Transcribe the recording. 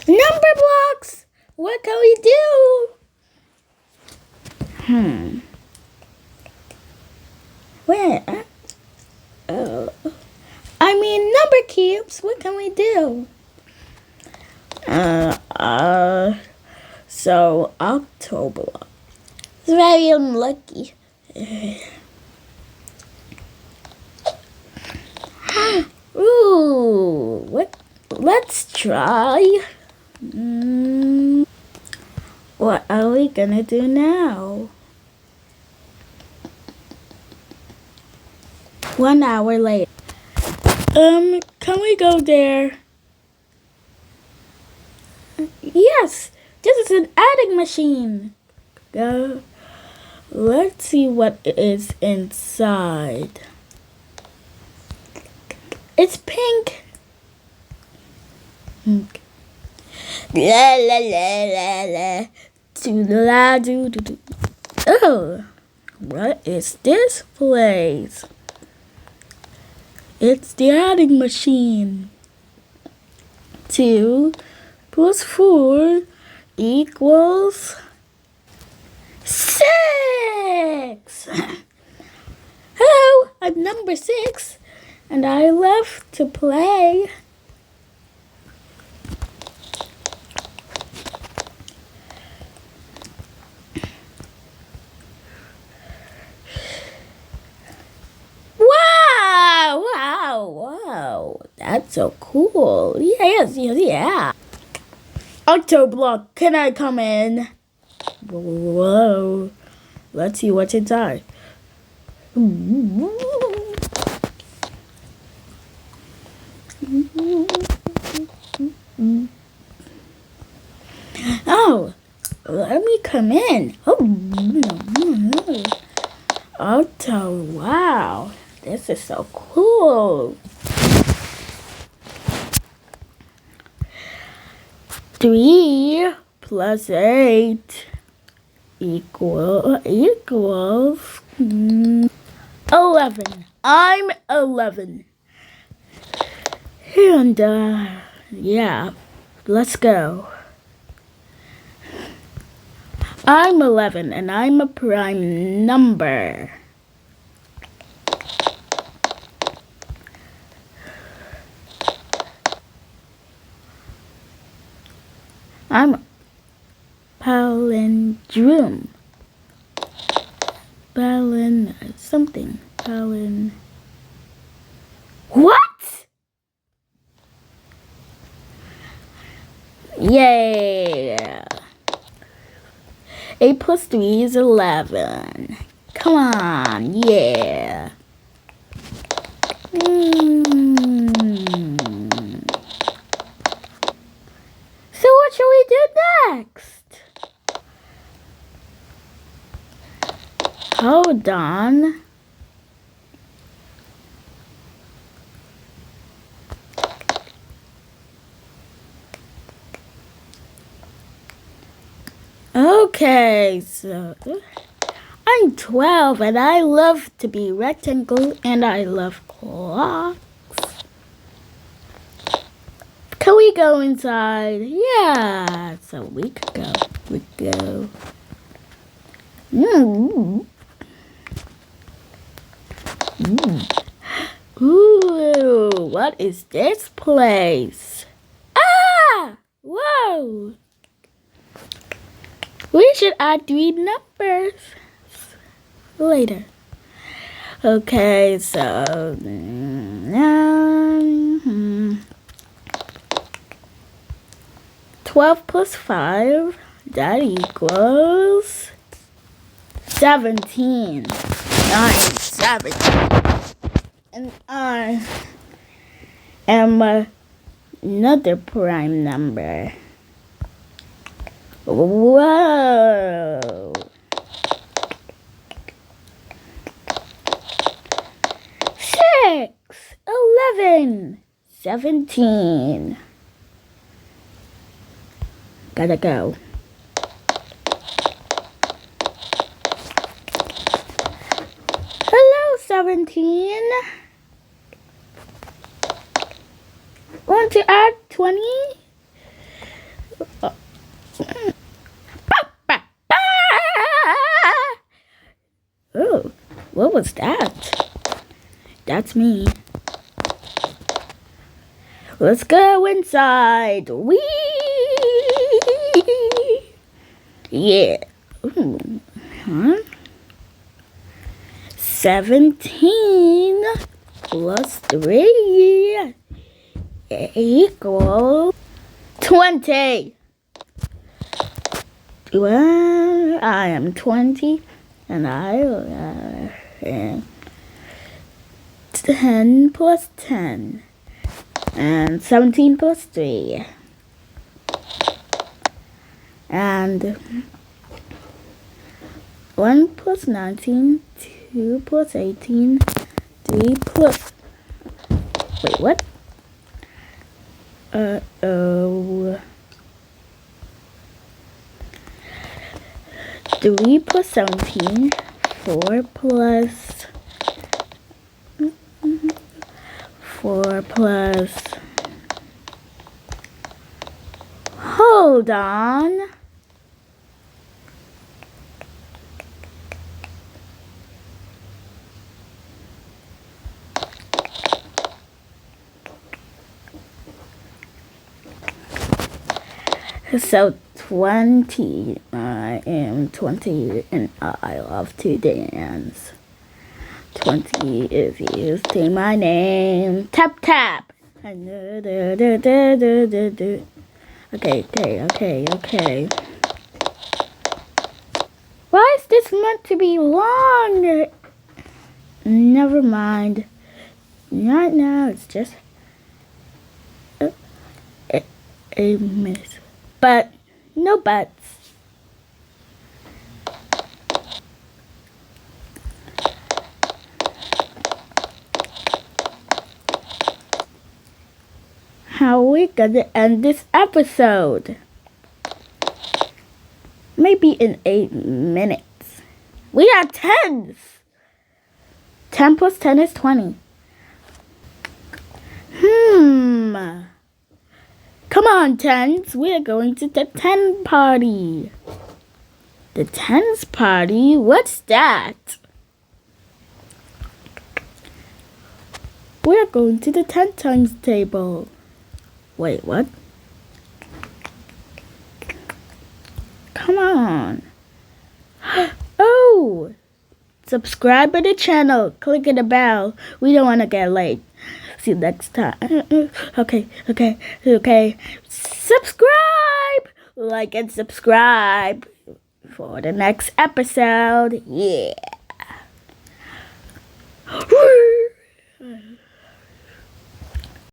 Number blocks! What can we do? Where? I mean number cubes. What can we do? So October. It's very unlucky. Ooh, what? Let's try. What are we gonna do now? 1 hour later. Can we go there? Yes, this is an adding machine. Let's see what is inside. It's pink. La la la la la. Do la do do do. Oh, what is this place? It's the adding machine. 2 plus 4 equals 6. Hello, I'm number 6, and I love to play. Wow, that's so cool. Yes, yeah. Octoblock, can I come in? Whoa, let's see what's inside. Oh, let me come in. Octo, wow, this is so cool. 3 plus 8 equals 11. I'm 11. And yeah, let's go. I'm 11 and I'm a prime number. I'm palindrome. Something. What? Yeah. 8 plus 3 is 11. Come on, yeah. So what should we do next? Hold on. Okay, so I'm 12 and I love to be rectangle and I love clocks. Can we go inside? Yeah, so we could go. Ooh, what is this place? Ah! Whoa! We should add 3 numbers later. Okay, so 12 plus 5, that equals 17. 17. And I am another prime number. Whoa. 6, 11, 17. Gotta go. 17. Want to add 20? Oh, what was that? That's me. Let's go inside. Whee! Yeah. Ooh. Huh? 17 plus 3 equals 20. Well, I am 20 and I am 10 plus 10 and 17 plus 3 and 1 plus 19, 2 plus 18, 3 plus... Wait, what? Uh-oh. 3 plus 17, 4 plus... 4 plus... Hold on. So 20, I am 20 and I love to dance. 20 is used to my name. Tap tap. Okay. Why is this meant to be long? Never mind. Not now, it's just a miss. But no buts. How are we gonna end this episode? Maybe in 8 minutes. We are 10s. 10 plus 10 is 20. Come on, 10s. We are going to the 10 party. The 10s party? What's that? We are going to the 10 times table. Wait, what? Come on. Oh! Subscribe to the channel. Click on the bell. We don't want to get late. See you next time. Okay. Subscribe! Like and subscribe for the next episode. Yeah.